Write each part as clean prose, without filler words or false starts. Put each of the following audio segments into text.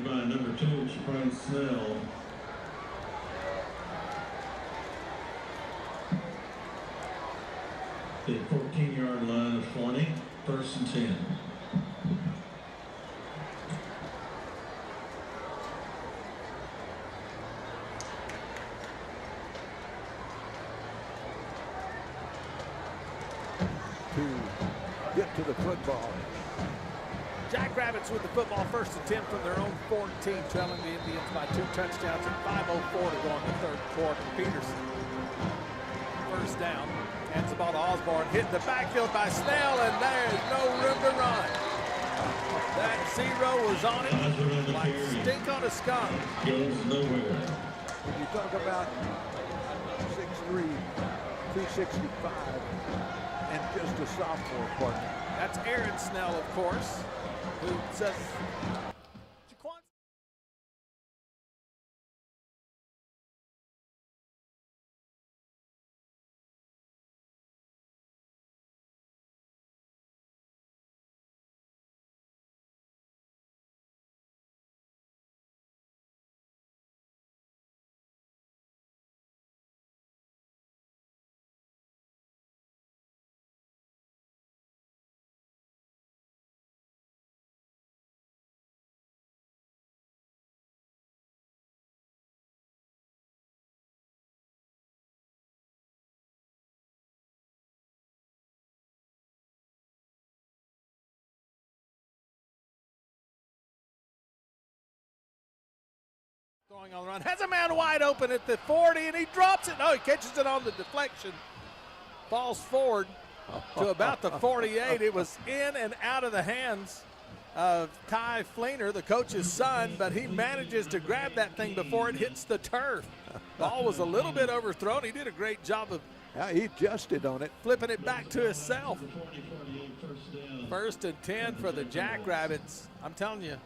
by number 2, Snell. The 14-yard line of Forney, 1st and 10. To get to the football. Jackrabbits with the football, 1st and 10 from their own 14, trailing the Indians by 2 touchdowns and 5:04 to go in the 3rd quarter. Peterson, 1st down, hands the ball to Osborne, hit the backfield by Snell, and there's no room to run. That 0 was on it like stink on a skunk. Goes nowhere. When you talk about 6'3", 265, and just a sophomore partner. That's Aaron Snell, of course, who says Jaquan. Throwing on the run, has a man wide open at the 40, and he drops it. No, he catches it on the deflection. Falls forward to about the 48. It was in and out of the hands of Ty Fleener, the coach's son, but he manages to grab that thing before it hits the turf. Ball was a little bit overthrown. He did a great job of He adjusted on it. flipping it back to himself. 1st and 10 for the Jackrabbits. I'm telling you,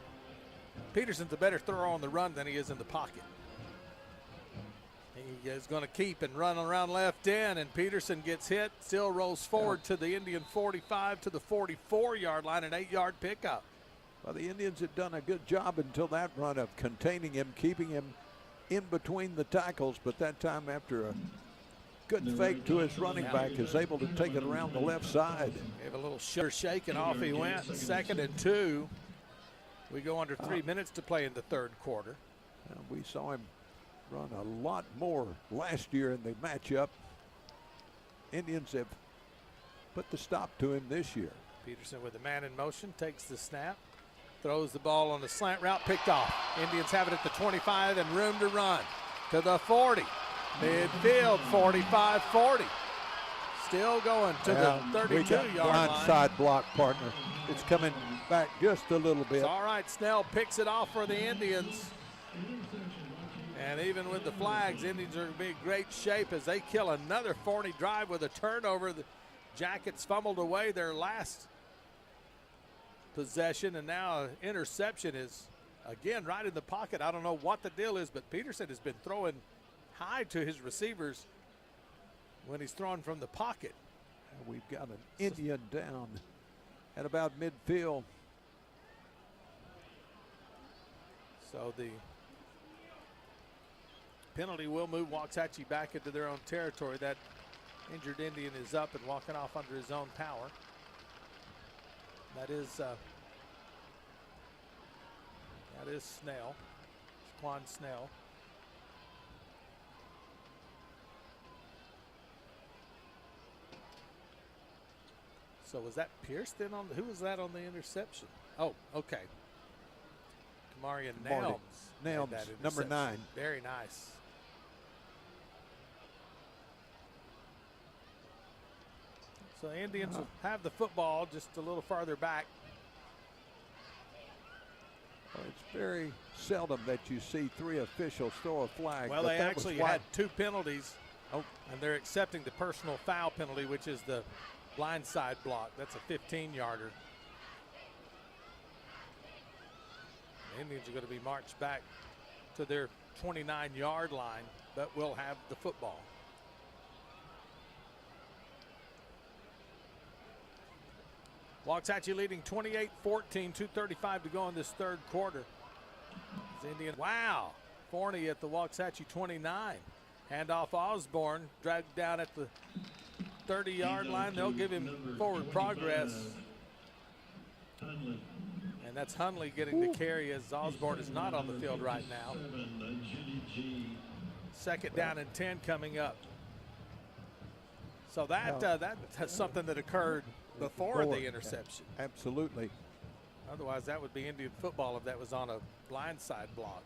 Peterson's a better thrower on the run than he is in the pocket. He is going to keep and run around left end, and Peterson gets hit, still rolls forward to the Indian 45 to the 44-yard line, an 8-yard pickup. Well, the Indians had done a good job until that run of containing him, keeping him in between the tackles, but that time after a good fake to his running back is able to take it around the left side. Gave a little shake and off he went. 2nd and 2. We go under 3 minutes to play in the 3rd quarter. We saw him run a lot more last year in the matchup. Indians have put the stop to him this year. Peterson with a man in motion, takes the snap, throws the ball on the slant route, picked off. Indians have it at the 25 and room to run to the 40. Midfield, 45-40. Still going to the 32-yard line. Blindside block, partner. It's coming back just a little bit. It's all right, Snell picks it off for the Indians. And even with the flags, Indians are going to be in great shape as they kill another Forney drive with a turnover. The Jackets fumbled away their last possession, and now an interception is, again, right in the pocket. I don't know what the deal is, but Peterson has been throwing high to his receivers when he's throwing from the pocket. We've got an Indian down at about midfield. So the penalty will move Waxahachie back into their own territory. That injured Indian is up and walking off under his own power. That is Snell, Jaquan Snell. So was that Pierce then on who was that on the interception? Oh, okay. Kamarian Nelms, number 9. Very nice. So the Indians will have the football just a little farther back. Well, it's very seldom that you see 3 officials throw a flag. Well, they actually had 2 penalties. Oh, and they're accepting the personal foul penalty, which is the blindside block. That's a 15-yarder. The Indians are going to be marched back to their 29-yard line, but will have the football. Waxahachie leading 28-14, 2:35 to go in this 3rd quarter. Indian. Wow. Forney at the Waxahachie 29. Handoff Osborne, dragged down at the 30-yard line. They'll give him forward progress. And that's Hunley getting the carry as Osborne is not on the field right now. Second down and 10 coming up. So that's something that occurred before the interception. Absolutely. Otherwise, that would be Indian football if that was on a blindside block.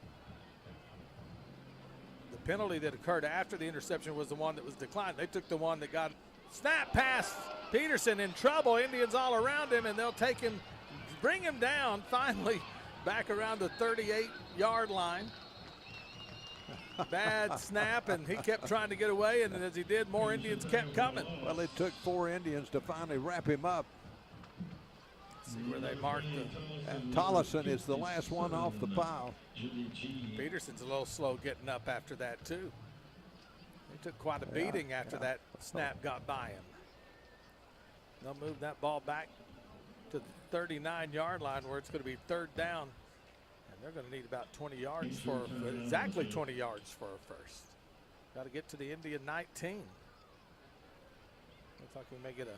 The penalty that occurred after the interception was the one that was declined. They took the one that got snap pass. Peterson in trouble. Indians all around him, and they'll take him, bring him down finally back around the 38-yard line. Bad snap, and he kept trying to get away, and as he did, more Indians kept coming. Well, it took 4 Indians to finally wrap him up. See where they marked And Tollison is the last one off the pile. Peterson's a little slow getting up after that, too. He took quite a beating after that snap got by him. They'll move that ball back to the 39-yard line where it's going to be third down. And they're going to need about 20 yards exactly 20 yards for a first. Got to get to the Indian 19. Looks like we may get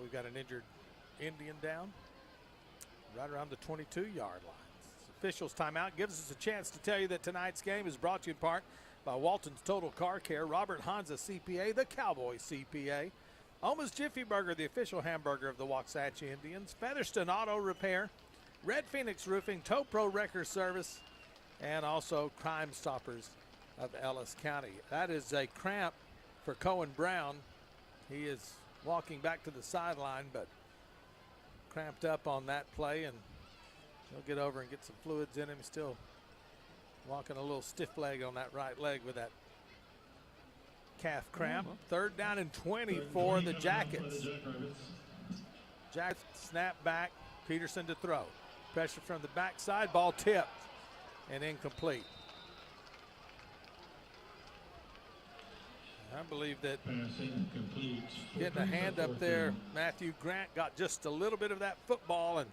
we've got an injured Indian down right around the 22-yard line. Officials timeout gives us a chance to tell you that tonight's game is brought to you in part by Walton's Total Car Care, Robert Hansa CPA, the Cowboy CPA, Oma's Jiffy Burger, the official hamburger of the Waxahachie Indians, Featherston Auto Repair, Red Phoenix Roofing, Tow Pro Wrecker Service, and also Crime Stoppers of Ellis County. That is a cramp for Cohen Brown. He is walking back to the sideline, but cramped up on that play, and he'll get over and get some fluids in him. Still walking a little stiff leg on that right leg with that calf cramp. Third down and 20 for the Jackets. Jackets snap back, Peterson to throw. Pressure from the backside, ball tipped and incomplete. I believe that getting a hand up there, Matthew Grant got just a little bit of that football, and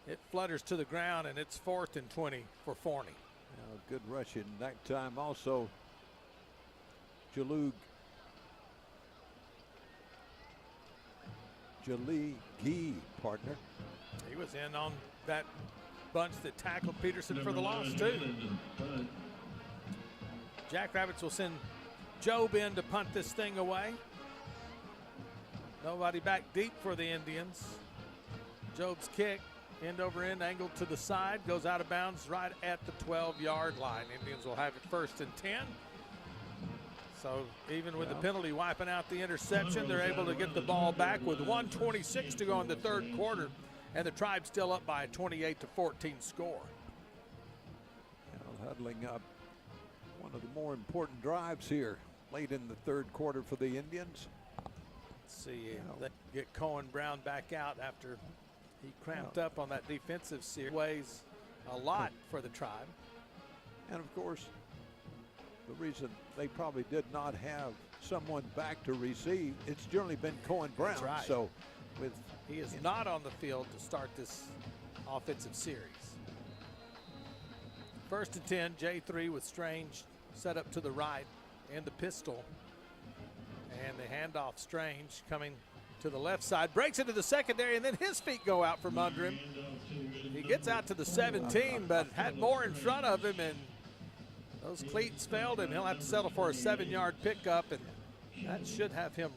it flutters to the ground, and it's 4th and 20 for Forney. Good rushing that time. Also, Jaligi, partner. He was in on that bunch that tackled Peterson for the loss, too. Jackrabbits will send Job in to punt this thing away. Nobody back deep for the Indians. Job's kick, end over end, angled to the side, goes out of bounds right at the 12-yard line. Indians will have it 1st and 10. So even with the penalty wiping out the interception, they're able to get the ball back with 1:26 to go in the third quarter, and the Tribe still up by a 28-14 score. Huddling up, one of the more important drives here late in the third quarter for the Indians. Let's see, they get Cohen Brown back out after he cramped up on that defensive series. Weighs a lot for the Tribe. And of course, the reason they probably did not have someone back to receive, it's generally been Cohen Brown. That's right. So he is not on the field to start this offensive series. 1st and 10, J3 with Strange set up to the right in the pistol. And the handoff, Strange coming to the left side, breaks into the secondary, and then his feet go out from under him. He gets out to the 17, but had more in front of him, and those cleats failed him. He'll have to settle for a 7-yard pickup, and that should have him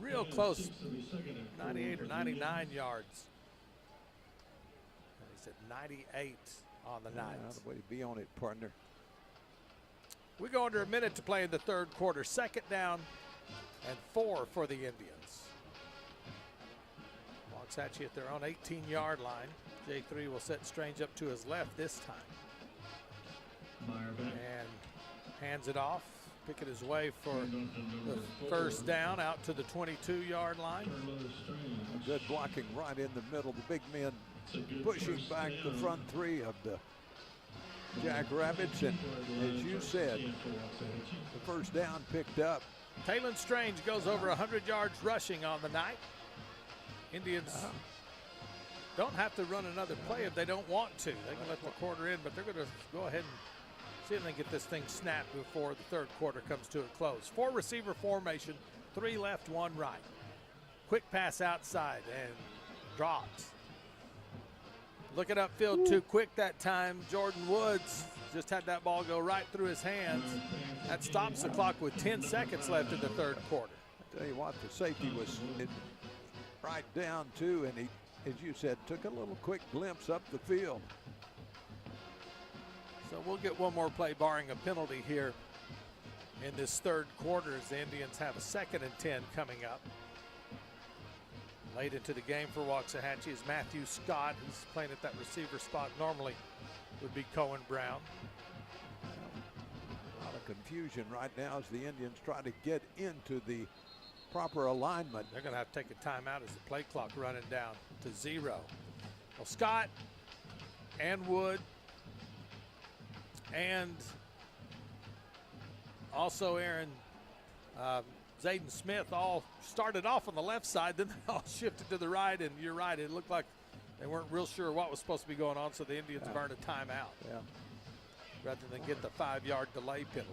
real close, 98 or 99 yards. He's at 98 on the night. Way to be on it, partner. We go under a minute to play in the third quarter. 2nd down and 4 for the Indians. Waxahachie at their own 18-yard line. J3 will set Strange up to his left this time. And hands it off. Picking his way for the 1st down out to the 22-yard line. Good blocking right in the middle. The big men pushing back the front 3 of the Jackrabbits, and as you said, the 1st down picked up. Talon Strange goes over 100 yards rushing on the night. Indians don't have to run another play if they don't want to. They can let the quarter in, but they're going to go ahead and see if they can get this thing snapped before the third quarter comes to a close. 4 receiver formation, 3 left, 1 right. Quick pass outside and drops. Looking upfield too quick that time. Jordan Woods just had that ball go right through his hands. That stops the clock with 10 seconds left in the third quarter. I tell you what, the safety was right down too, and he, as you said, took a little quick glimpse up the field. So we'll get one more play barring a penalty here in this third quarter as the Indians have a 2nd and 10 coming up. Late into the game for Waxahachie is Matthew Scott. He's playing at that receiver spot. Normally would be Cohen Brown. A lot of confusion right now as the Indians try to get into the proper alignment. They're going to have to take a timeout as the play clock running down to 0. Well, Scott and Wood and also Aaron Zayden Smith all started off on the left side, then they all shifted to the right, and you're right, it looked like they weren't real sure what was supposed to be going on, so the Indians burned a timeout rather than get the 5-yard delay penalty.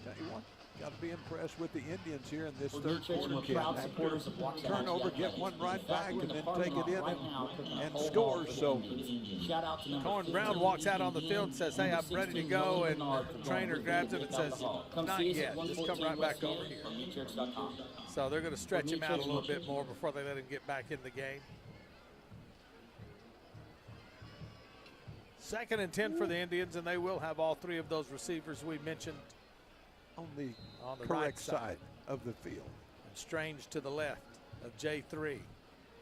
Tell you what, got to be impressed with the Indians here in this third church quarter. and we're proud supporters of Waxahachie Turnover, get one right back, and then take it in and score. So shout out to Cohen Brown walks out on the field and says, "Hey, I'm ready to go," and the trainer grabs him and says, "Not yet, just come right back over here." So they're going to stretch him out a little bit more before they let him get back in the game. 2nd and 10 for the Indians, and they will have all 3 of those receivers we mentioned on the correct right side of the field. And Strange to the left of J3.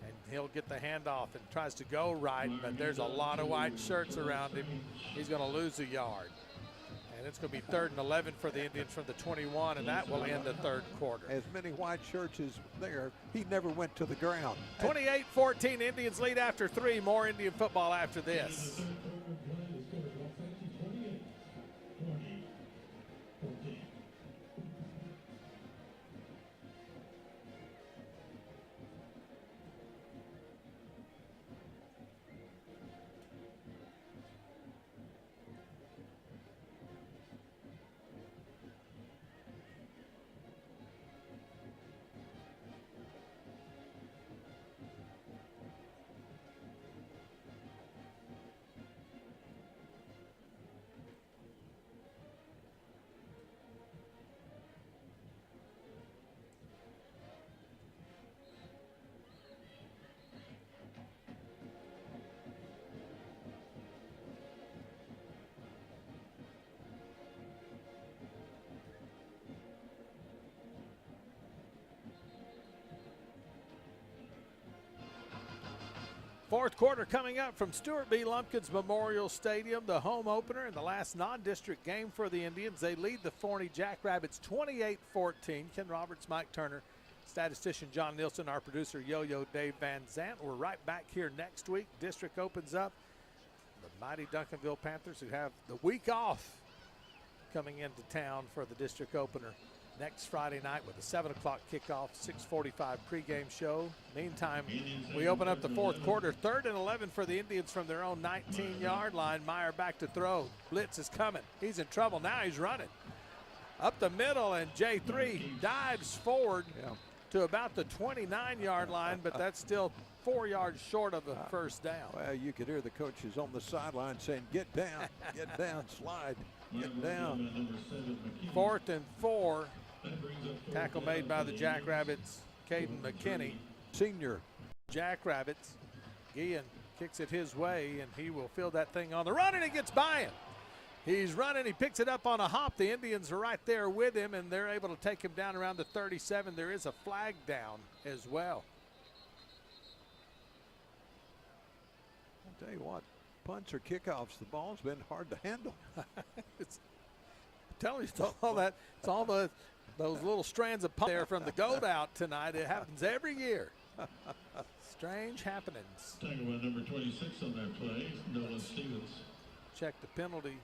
And he'll get the handoff and tries to go right, but there's a lot of white shirts around him. He's going to lose a yard. And it's going to be 3rd and 11 for the Indians from the 21, and that will end the third quarter. As many white shirts as there, he never went to the ground. 28-14, Indians lead after 3. More Indian football after this. Fourth quarter coming up from Stuart B. Lumpkins Memorial Stadium, the home opener and the last non-district game for the Indians. They lead the Forney Jackrabbits 28-14. Ken Roberts, Mike Turner, statistician John Nielsen, our producer Yo-Yo Dave Van Zant. We're right back here next week. District opens up. The mighty Duncanville Panthers, who have the week off, coming into town for the district opener next Friday night with a 7 o'clock kickoff, 6:45 pregame show. Meantime, we open up the fourth quarter. 3rd and 11 for the Indians from their own 19-yard line. Meyer back to throw. Blitz is coming. He's in trouble. Now he's running up the middle, and J3 dives forward to about the 29-yard line, but that's still 4 yards short of a first down. Well, you could hear the coaches on the sideline saying, "Get down, get down, slide, get down." 4th and 4. Tackle made by the Jackrabbits, Caden McKinney. Senior Jackrabbits. Guillen kicks it his way, and he will field that thing on the run, and he gets by him. He's running. He picks it up on a hop. The Indians are right there with him, and they're able to take him down around the 37. There is a flag down as well. I'll tell you what, punts or kickoffs, the ball's been hard to handle. I'm telling you, it's all that. It's all those little strands of punt there from the goat out tonight. It happens every year. Strange happenings. Tackle by number 26 on that play, Nolan Stevens. Check the penalty.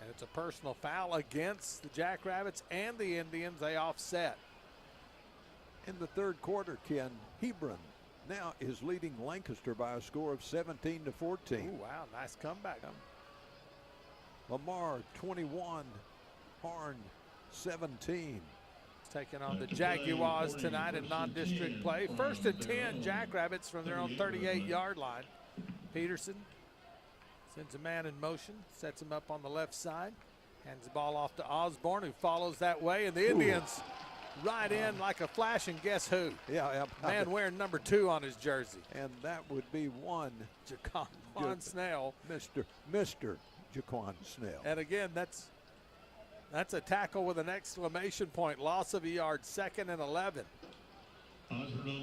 And it's a personal foul against the Jackrabbits and the Indians. They offset. In the third quarter, Ken, Hebron now is leading Lancaster by a score of 17-14. Ooh, wow, nice comeback. Lamar 21, Harn 17. Taking on the Jaguars tonight in non-district play. 1st and 10, Jackrabbits from their own 38-yard line. Peterson sends a man in motion, sets him up on the left side, hands the ball off to Osborne, who follows that way, and the Indians right in like a flash, and guess who? Yeah. Man wearing number 2 on his jersey. And that would be one Jaquan Snell. Mr. Jaquan Snell. And again, that's a tackle with an exclamation point. Loss of a yard, 2nd and 11.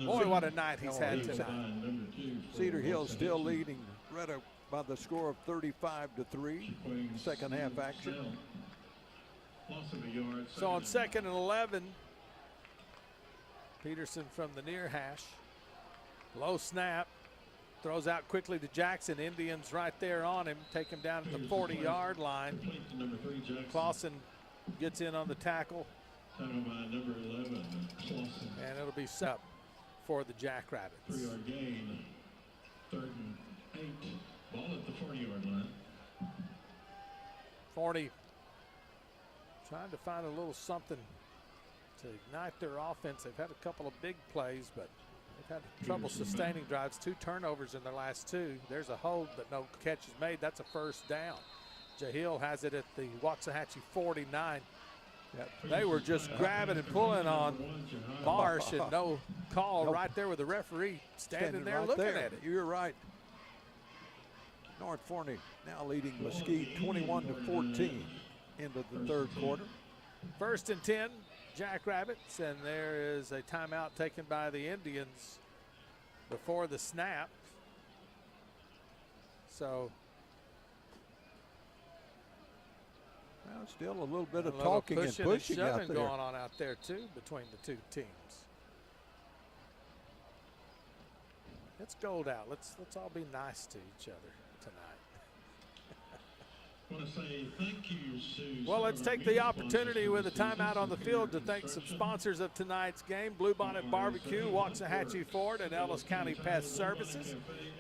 Boy, what a night he's had tonight. Cedar Hill still leading Red Oak by the score of 35-3. Second half action. So on 2nd and 11, Peterson from the near hash. Low snap. Throws out quickly to Jackson. Indians right there on him. Take him down at the 40-yard line. Clausen gets in on the tackle. And it'll be set up for the Jackrabbits. 3-yard gain. 3rd and 8. Ball at the 40-yard line. Forney trying to find a little something to ignite their offense. They've had a couple of big plays, but they've had trouble sustaining drives. 2 turnovers in their last 2. There's a hold, but no catch is made. That's a first down. Jahill has it at the Waxahachie 49. They were just grabbing and pulling on Marsh, and no call right there with the referee standing there right looking there. at it. You're right. North Forney now leading Mesquite 21-14 into the third quarter. 1st and 10, Jackrabbits, and there is a timeout taken by the Indians before the snap. So well, still a little bit of a little talking and pushing out shoving there going on out there too between the 2 teams. It's gold out. Let's all be nice to each other tonight. I want to say thank you, Sue. Well, let's take the opportunity with a timeout on the field to thank some sponsors of tonight's game: Bluebonnet Barbecue, Waxahachie Ford, and Ellis County Pest Services.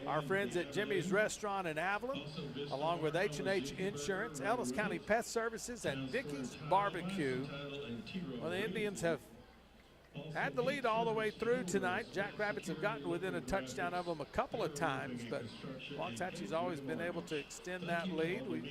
Our friends at Jimmy's Restaurant in Avalon, along with H&H Insurance, Ellis County Pest Services, and Dickey's Barbecue. Well, the Indians have had the lead all the way through tonight. Jackrabbits have gotten within a touchdown of them a couple of times, but Waxahachie's always been able to extend that lead. We've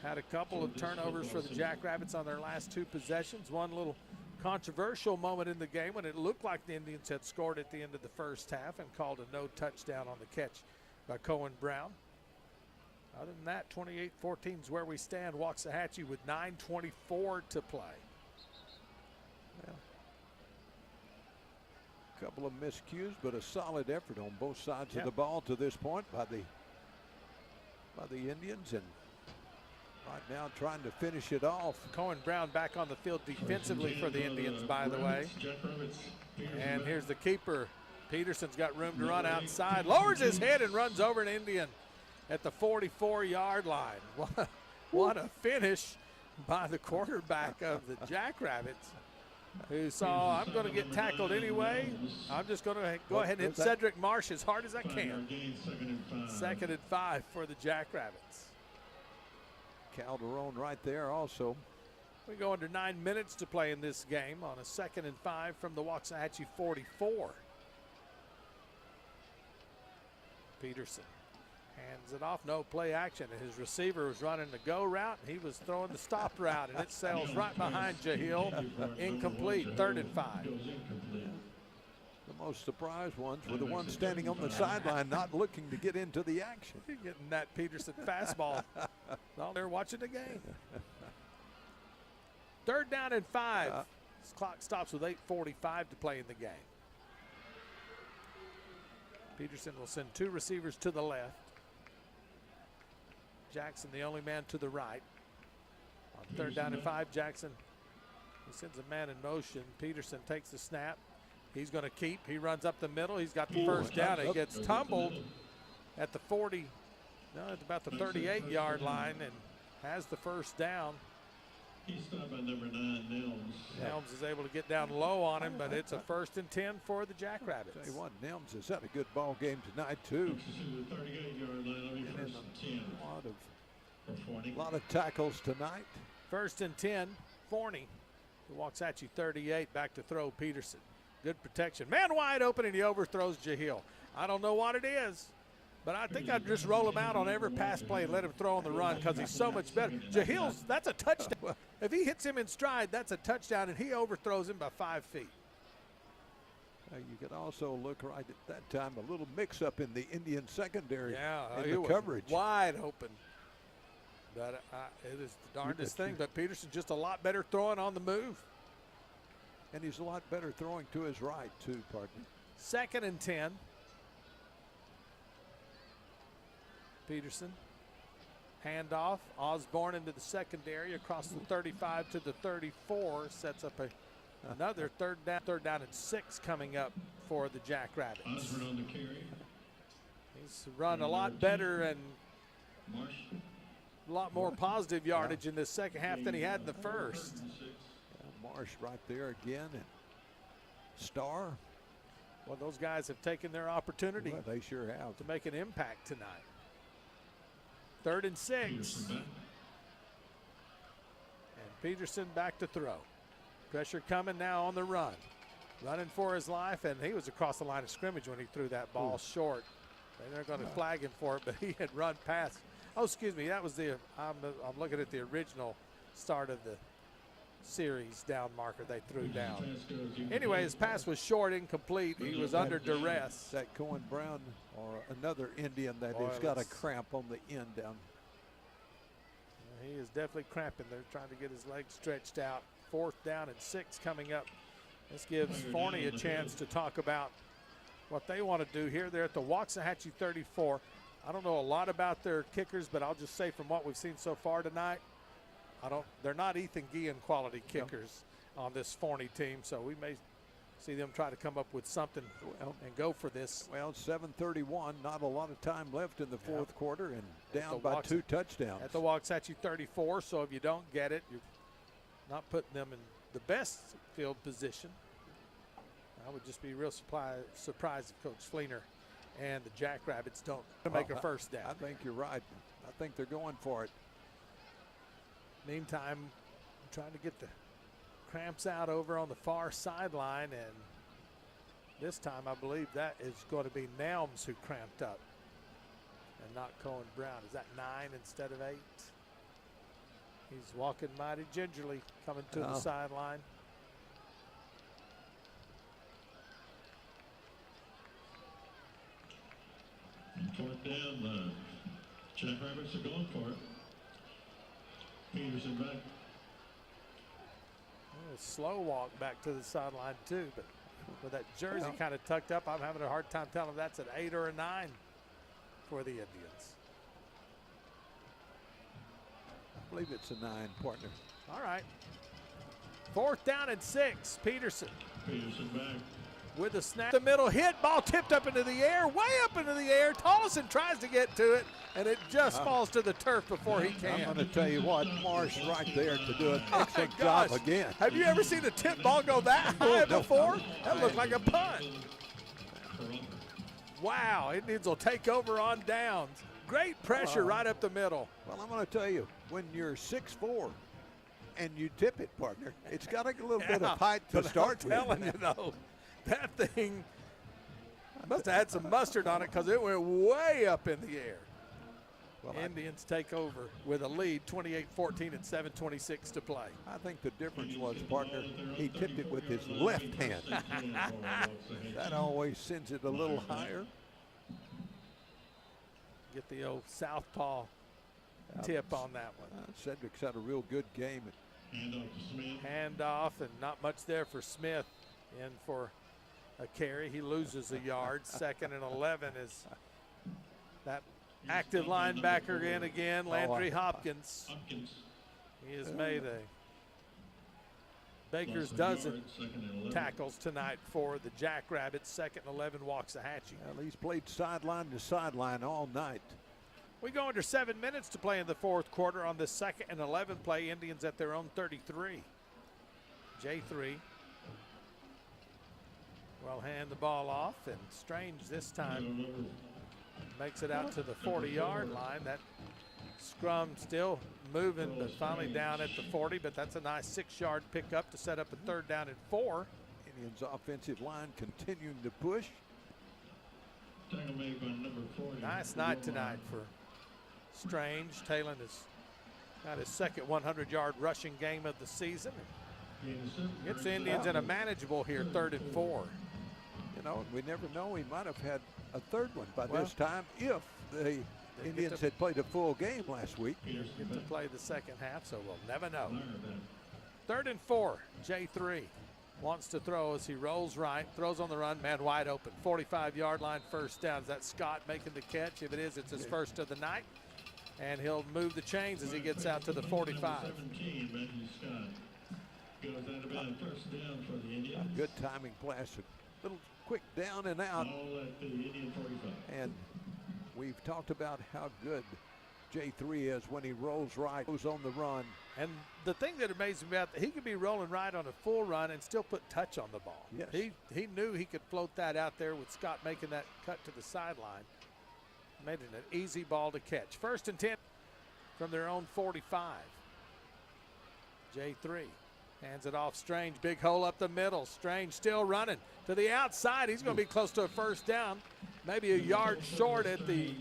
had a couple of turnovers for the Jackrabbits on their last 2 possessions. One little controversial moment in the game when it looked like the Indians had scored at the end of the first half and called a no touchdown on the catch by Cohen Brown. Other than that, 28-14 is where we stand. Waxahachie with 9:24 to play. Well, couple of miscues, but a solid effort on both sides of the ball to this point by the Indians, and right now trying to finish it off. Cohen Brown back on the field defensively for the Indians, by the way. And here's the keeper. Peterson's got room to run outside, lowers his head and runs over an Indian at the 44-yard line. What a finish by the quarterback of the Jackrabbits, who saw, I'm going to get tackled anyway. I'm just going to go ahead and hit Cedric Marsh as hard as I can. 2nd and 5 for the Jackrabbits. Calderon right there also. We go under 9 minutes to play in this game on a 2nd and 5 from the Waxahachie 44. Peterson hands it off, no play action. His receiver was running the go route. He was throwing the stop route, and it sails right behind Jahill. Incomplete, 3rd and 5. The most surprised ones were the ones standing on the sideline, not looking to get into the action. You're getting that Peterson fastball while they're watching the game. 3rd down and 5. This clock stops with 8:45 to play in the game. Peterson will send 2 receivers to the left. Jackson, the only man to the right. On 3rd down and 5, Jackson, he sends a man in motion. Peterson takes the snap. He's going to keep. He runs up the middle. He's got the first down. He gets tumbled at the 40, no, at about the 38-yard line, and has the first down. He stopped by number 9, Nelms. Nelms is able to get down low on him, but it's a 1st and 10 for the Jackrabbits. Tell you what, Nelms has had a good ball game tonight too. Takes us to the 38-yard line. It'll be And 1st and 10 for Forney. a lot of tackles tonight. 1st and 10, Forney. The Waxahachie 38, back to throw Peterson. Good protection. Man wide open, and he overthrows Jahil. I don't know what it is, but I think I'd just roll him out on every pass play and let him throw on the run because he's so much better. Jahil's, that's a touchdown. If he hits him in stride, that's a touchdown, and he overthrows him by 5 feet. You could also look right at that time, a little mix-up in the Indian secondary. Yeah, in he the was coverage. wide open. But it is the darndest thing. But Peterson's just a lot better throwing on the move. And he's a lot better throwing to his right, too, partner. 2nd and 10. Peterson. Handoff. Osborne into the secondary across the 35 to the 34. Sets up another third down and 6 coming up for the Jackrabbits. Osborne on the carry. He's run a lot better and Marsh. a lot more positive yardage in this second half than he had in the first. Marsh right there again, and Starr. Well, those guys have taken their opportunity Well, they sure have. to make an impact tonight. 3rd and 6. Peterson back. And Peterson back to throw. Pressure coming now on the run. Running for his life, and he was across the line of scrimmage when he threw that ball short. And they're going to flag him for it, but he had run past. Oh, excuse me, that was I'm looking at the original start of the series down marker they threw down. Anyway, his pass was short, incomplete. He was under duress. That Cohen Brown or another Indian that Boy, has got a let's- cramp on the end down. He is definitely cramping. They're trying to get his legs stretched out. 4th down and 6 coming up. This gives Forney a chance to talk about what they want to do here. They're at the Waxahachie 34. I don't know a lot about their kickers, but I'll just say from what we've seen so far tonight, they're not Ethan Guillen quality kickers on this Forney team, so we may see them try to come up with something and go for this. Well, 7:31, not a lot of time left in the fourth quarter, and down the by 2 touchdowns. At the Waxahachie 34, so if you don't get it, you're not putting them in the best field position. I would just be real surprised if Coach Fleener and the Jackrabbits don't make a first down. I think you're right. I think they're going for it. Meantime, I'm trying to get the cramps out over on the far sideline, and this time I believe that is going to be Nelms who cramped up and not Cohen Brown. Is that 9 instead of 8? He's walking mighty gingerly coming to the sideline. Fourth down, Jackrabbits are going for it. Peterson back. A slow walk back to the sideline too, but with that jersey kind of tucked up, I'm having a hard time telling if that's an 8 or a 9 for the Indians. I believe it's a 9, partner. All right. 4th down and 6. Peterson Peterson back. with a snap. The middle hit, ball tipped up into the air, way up into the air. Tollison tries to get to it, and it just falls to the turf before he can. I'm going to tell you what, Marsh right there to do an Oh, excellent gosh. job again. Have you ever seen a tip ball go that high before? That looked like a punt. Wow, Indians will take over on downs. Great pressure right up the middle. Well, I'm going to tell you, when you're 6'4", and you tip it, partner, it's got a little bit of height to But start I'm with. telling you, though, that thing must have had some mustard on it because it went way up in the air. Well, Indians take over with a lead, 28-14 and 7:26 to play. I think the difference was, partner, he tipped it with his left hand. That always sends it a little higher. Get the old southpaw tip on that one. Cedric's had a real good game. Hand off to Smith. Hand off, and not much there for Smith. In for a carry. He loses a yard. 2nd and 11 is that active linebacker in again, Landry Hopkins. He has made a baker's dozen tackles tonight for the Jackrabbits. 2nd and 11, Waxahachie. Well, he's played sideline to sideline all night. We go under 7 minutes to play in the fourth quarter on the 2nd and 11 play. Indians at their own 33. J3 will hand the ball off, and Strange this time makes it out to the 40-yard line. That scrum still moving, but finally down at the 40, but that's a nice 6-yard pickup to set up a 3rd down and 4. Indians offensive line continuing to push. Tackle made by number 40. Nice night tonight for Strange. Talon has got his second 100-yard rushing game of the season. Gets the Indians in a manageable here, 3rd and 4. You know, we never know. He might have had a 3rd one by this time if the Indians had played a full game last week. Get to play the second half, so we'll never know. 3rd and 4, J3 wants to throw as he rolls right, throws on the run, man wide open. 45-yard line, 1st down. Is that Scott making the catch? If it is, it's his first of the night. And he'll move the chains as he gets out to the 45. 17, Matthew Scott. Goes out about a 1st down for the Indians. A good timing pass. A little quick down and out. All at the Indian 45. And we've talked about how good J3 is when he rolls right, goes on the run. And the thing that amazes me about that, he could be rolling right on a full run and still put touch on the ball. Yes. He knew he could float that out there with Scott making that cut to the sideline. Made it an easy ball to catch. 1st and 10 from their own 45. J3 hands it off Strange. Big hole up the middle. Strange still running to the outside. He's going to be close to a 1st down. Maybe a yard short at the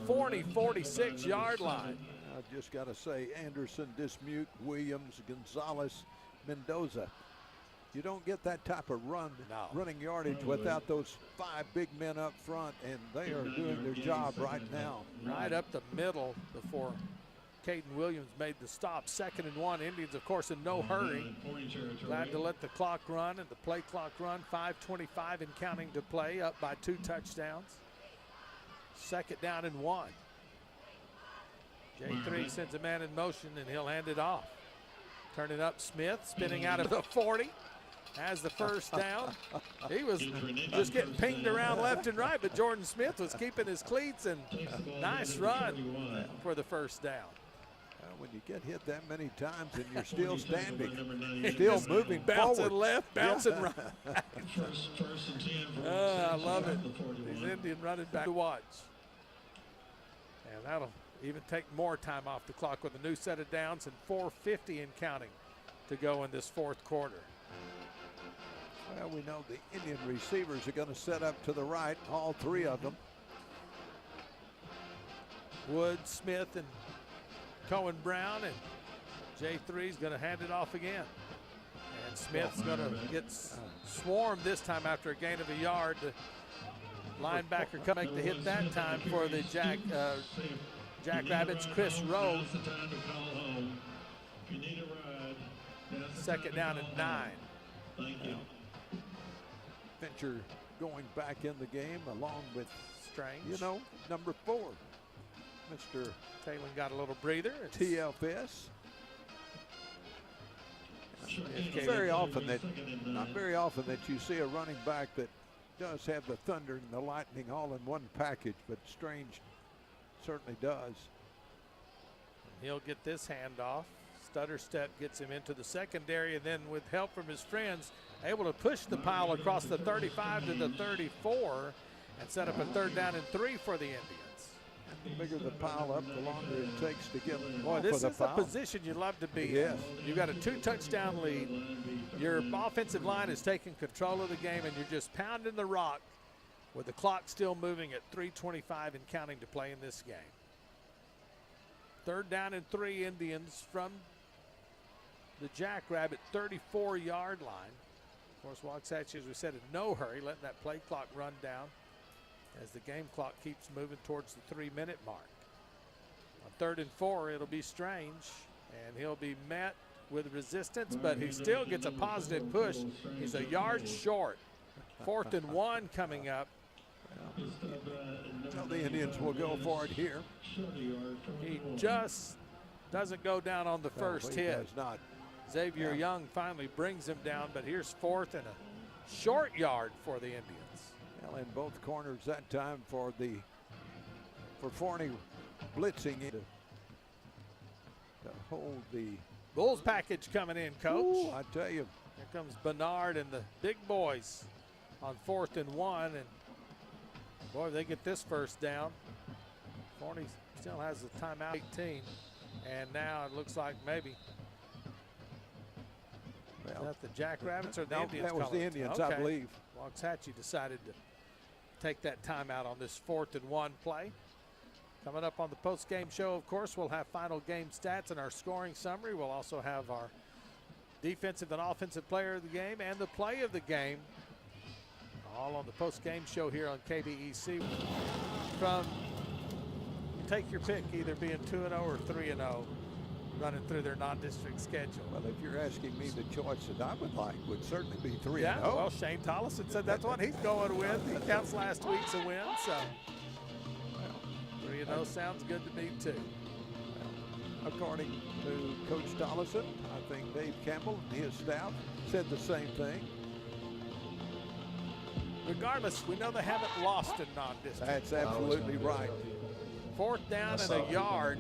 Forney 46-yard line. I've just got to say, Anderson, Dismute, Williams, Gonzalez, Mendoza. You don't get that type of running yardage without those 5 big men up front, and they are doing their job right now. Right up the middle before Caden Williams made the stop. 2nd and 1. Indians, of course, in no hurry. Glad to let the clock run and the play clock run. 5:25 and counting to play, up by 2 touchdowns. 2nd down and 1. J3 sends a man in motion, and he'll hand it off. Turn it up, Smith, spinning out of the 40. Has the 1st down. He was just getting pinged around left and right, but Jordan Smith was keeping his cleats, and nice run for the 1st down. When you get hit that many times and you're still standing, still moving bouncing forward. left, bouncing right. First and 10 for I love it. These Indian running back to watch. And that'll even take more time off the clock with a new set of downs and 4:50 and counting to go in this 4th quarter. Well, we know the Indian receivers are going to set up to the right, all 3 of them. Wood, Smith, and Cohen Brown, and J3 is going to hand it off again. And Smith's going to get swarmed this time after a gain of a yard. The linebacker come make the hit that time for the Jackrabbits, Chris Rowe. 2nd down and 9. Thank you. Fincher going back in the game along with, Strange. number 4, Mr. Talon got a little breather. TFS. Not very often that you see a running back that does have the thunder and the lightning all in one package, but Strange certainly does. He'll get this handoff. Stutter step gets him into the secondary, and then with help from his friends, able to push the pile across the 35 to the 34 and set up a 3rd down and 3 for the Indians. The bigger the pile up, the longer it takes to get Boy, this the is the foul. position you love to be Yes. in. You've got a 2-touchdown lead. Your offensive line is taking control of the game, and you're just pounding the rock with the clock still moving at 3:25 and counting to play in this game. 3rd down and 3, Indians from the Jackrabbit 34-yard line. Of course, Waxahachie, as we said, in no hurry, letting that play clock run down as the game clock keeps moving towards the 3-minute mark. On 3rd and 4, it'll be Strange, and he'll be met with resistance, but he still gets a positive push. He's a yard short. 4th and 1 coming up. Well, the Indians will go for it here. He just doesn't go down on the first he hit. does not. Xavier Young finally brings him down, but here's 4th and a short yard for the Indians. Well, in both corners that time for Forney blitzing it to hold the. Bulls package coming in, Coach. Ooh, I tell you. Here comes Bernard and the big boys on 4th and 1. And boy, if they get this first down. Forney still has the timeout 18. And now it looks like maybe. Well, Is that the Jackrabbits or the no, Indians? that was the Indians, okay. I believe. Waxahachie decided to take that timeout on this 4th and 1 play. Coming up on the post-game show, of course, we'll have final game stats and our scoring summary. We'll also have our defensive and offensive player of the game and the play of the game, all on the post-game show here on KBEC. From, take your pick, either being 2-0 or 3-0, running through their non-district schedule. Well, if you're asking me, the choice that I would like would certainly be 3-0. Yeah, well, Shane Tollison said that's what he's going with. He counts last week's a win, so 3-0 sounds good to me too. According to Coach Tollison, I think Dave Campbell and his staff said the same thing. Regardless, we know they haven't lost in non-district. That's absolutely right. 4th down and a yard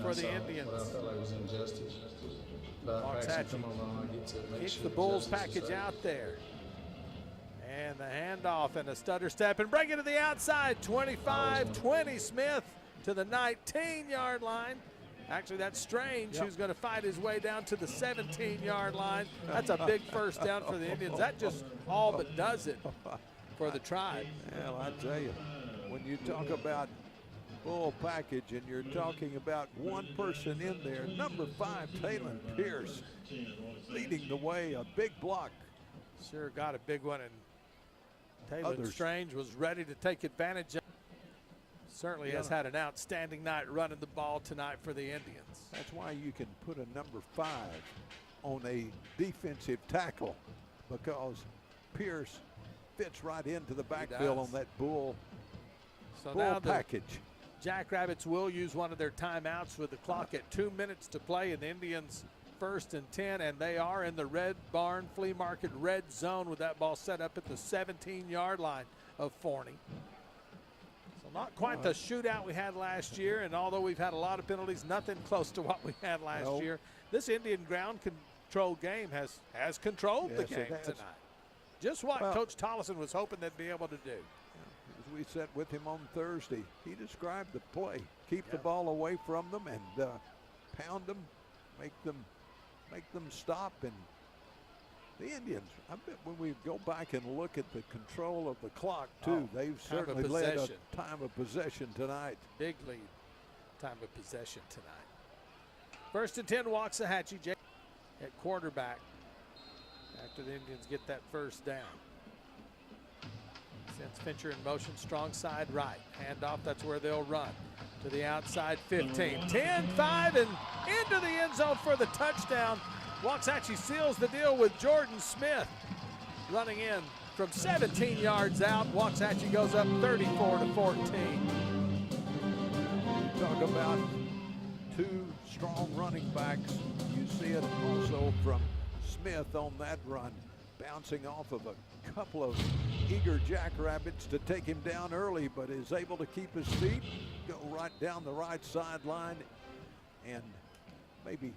for the Indians. Waxahachie keeps the Bulls package out there. And the handoff and a stutter step and bring it to the outside. 25-20 Smith to the 19-yard line. Actually, that's Strange, who's going to fight his way down to the 17-yard line. That's a big first down for the Indians. That just all but does it for the Tribe. Well, I tell you, when you talk about full package and you're talking about one person in there, number 5, Taylon Pierce, leading the way, a big block. Sure got a big one, and Taylor Others. Strange was ready to take advantage of. Certainly has had an outstanding night running the ball tonight for the Indians. That's why you can put a number 5 on a defensive tackle, because Pierce fits right into the backfield on that bull now the package. Jackrabbits will use one of their timeouts with the clock at 2 minutes to play, and the Indians 1st and 10, and they are in the Red Barn Flea Market red zone with that ball set up at the 17-yard line of Forney. So not quite the shootout we had last year, and although we've had a lot of penalties, nothing close to what we had last year. This Indian ground control game has controlled the game tonight. Just what Coach Tollison was hoping they'd be able to do. As we sat with him on Thursday, he described the play. Keep the ball away from them and pound them, make them stop. And the Indians, I bet when we go back and look at the control of the clock too, they've certainly led a time of possession tonight. Big lead, time of possession tonight. 1st and 10, Waxahachie at quarterback after the Indians get that first down. Sends Fincher in motion, strong side right. Handoff, that's where they'll run. To the outside 15. 10, 5, and into the end zone for the touchdown. Waxahachie seals the deal with Jordan Smith. Running in from 17 yards out. Waxahachie goes up 34-14. You talk about 2 strong running backs. You see it also from Smith on that run, bouncing off of a couple of eager Jackrabbits to take him down early, but is able to keep his feet, go right down the right sideline, and maybe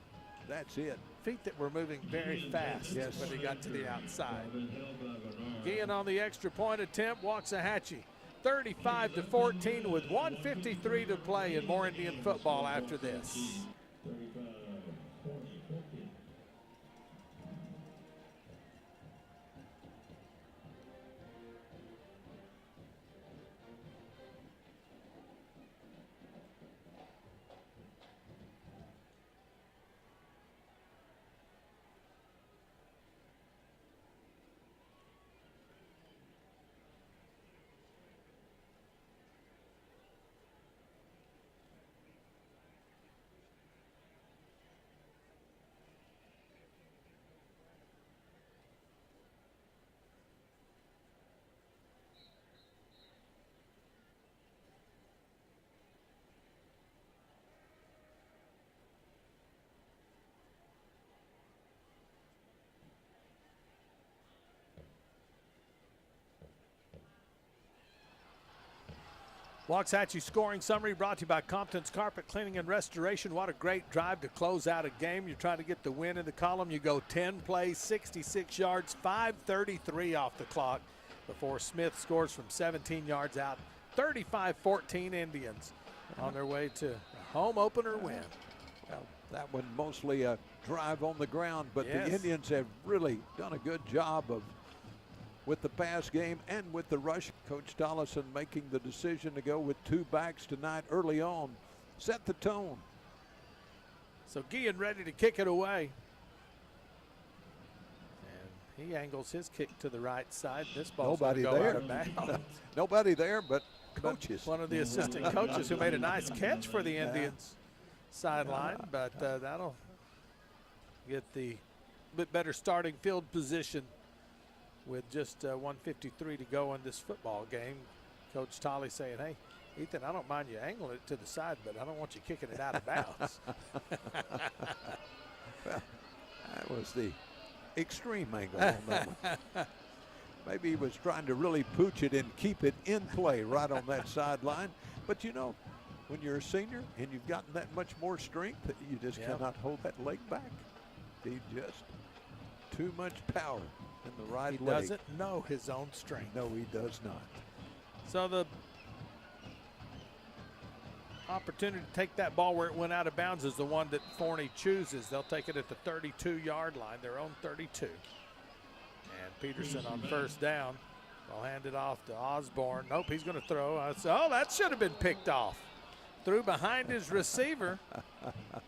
that's it. Feet that were moving very fast when he got to the outside. Guillen on the extra point attempt. Waxahachie 35-14 with 1:53 to play and more Indian football after this. Waxahachie scoring summary brought to you by Compton's Carpet Cleaning and Restoration. What a great drive to close out a game. You're trying to get the win in the column. You go 10 plays, 66 yards, 5:33 off the clock before Smith scores from 17 yards out. 35-14 Indians on their way to a home opener win. Well, that one mostly a drive on the ground, but Yes. the Indians have really done a good job of with the pass game and with the rush. Coach Tollison making the decision to go with two backs tonight early on. Set the tone. So Guillen ready to kick it away. And he angles his kick to the right side. This ball's Nobody gonna go there. out of bounds. Nobody there but coaches. One of the assistant coaches who made a nice catch for the Indians sideline, but that'll get the bit better starting field position with just 1:53 to go in this football game. Coach Tolley saying, hey, Ethan, I don't mind you angling it to the side, but I don't want you kicking it out of bounds. Well, that was the extreme angle on that one. Maybe he was trying to really pooch it and keep it in play right on that sideline. But, you know, when you're a senior and you've gotten that much more strength, you just cannot hold that leg back. He just too much power in the right He leg. doesn't know his own strength. No, he does not. So the opportunity to take that ball where it went out of bounds is the one that Forney chooses. They'll take it at the 32-yard line, their own 32. And Peterson on first down. They'll hand it off to Osborne. Nope, he's going to throw. Oh, that should have been picked off. Threw behind his receiver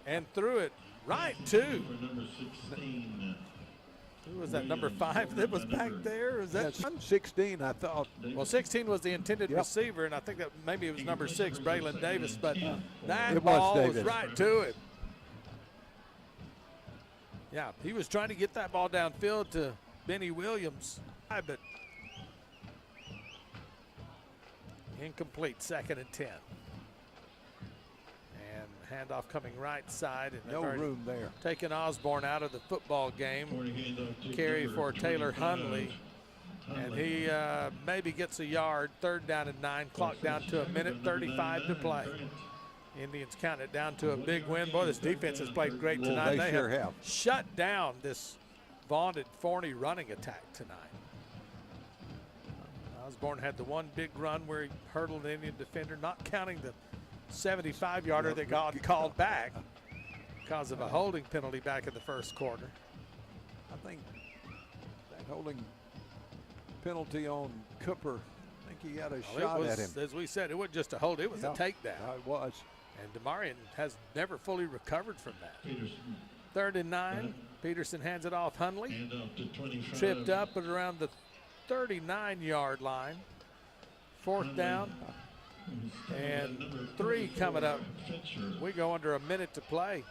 and threw it right to. Number 16. Who was that, number 5 that was back there? Is that That's 16, I thought. Well, 16 was the intended Yep. receiver, and I think that maybe it was number 6, Braylon Davis, but that It was ball was Davis. right to him. Yeah, he was trying to get that ball downfield to Benny Williams, but incomplete, 2nd and 10. And handoff coming right side. And No room there. taking Osborne out of the football game. Carry for Taylor Hunley. And he maybe gets a yard. 3rd down and 9. Clock down to a minute 35 to play. Indians count it down to a big win. Boy, this defense has played great tonight. They sure have. Shut down this vaunted Forney running attack tonight. Osborne had the one big run where he hurdled the Indian defender, not counting the 75-yarder that got called back because of a holding penalty back in the first quarter. I think that holding penalty on Cooper, I think he had a shot at him. As we said, it wasn't just a hold, it was a takedown. Yeah, it was. And DeMarion has never fully recovered from that. Peterson. 3rd and 9. Peterson hands it off. Hunley Hand off to 25. tripped up at around the 39-yard line. 4th down and 3 coming up. We go under a minute to play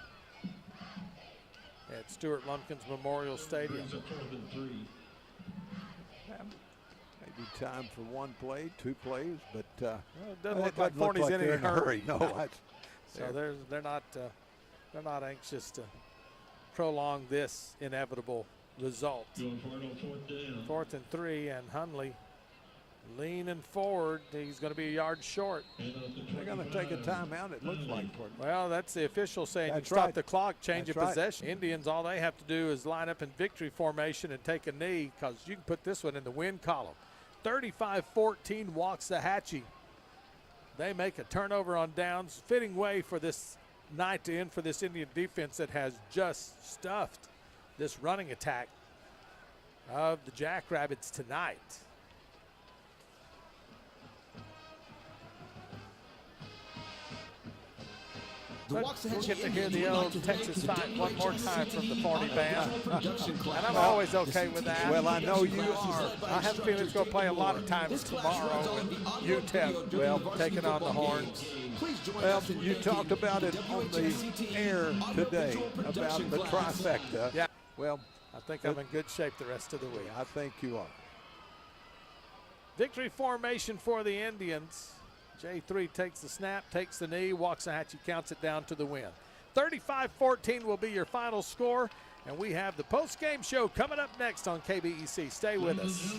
at Stuart Lumpkins Memorial Stadium. Brings up 4th and 3. Maybe time for one play, 2 plays, but Well, it doesn't it look like doesn't look Forney's like in any they're in a hurry. No, that's, So they're not anxious to prolong this inevitable result. Going for it on 4th down. 4th and 3, and Hunley leaning forward. He's going to be a yard short. Hand off to they're going to take a 25. timeout, it looks like. For Well, that's the official saying That's you stop right. the clock, change That's of right. possession. Indians, all they have to do is line up in victory formation and take a knee, because you can put this one in the win column. 35-14 Waxahachie. They make a turnover on downs. Fitting way for this night to end for this Indian defense that has just stuffed this running attack of the Jackrabbits tonight. We'll get to hear the old Texas fight one more time from the Forney band. And I'm always okay with that. Well, I know you are. I have a feeling it's going to play a lot of times tomorrow with UTEP taking on the Horns. Well, you talked about it on the air today, about the trifecta. Yeah. Well, I think I'm in good shape the rest of the week. I think you are. Victory formation for the Indians. J3 takes the snap, takes the knee. Waxahachie counts it down to the win. 35-14 will be your final score. And we have the post-game show coming up next on KBEC. Stay with us.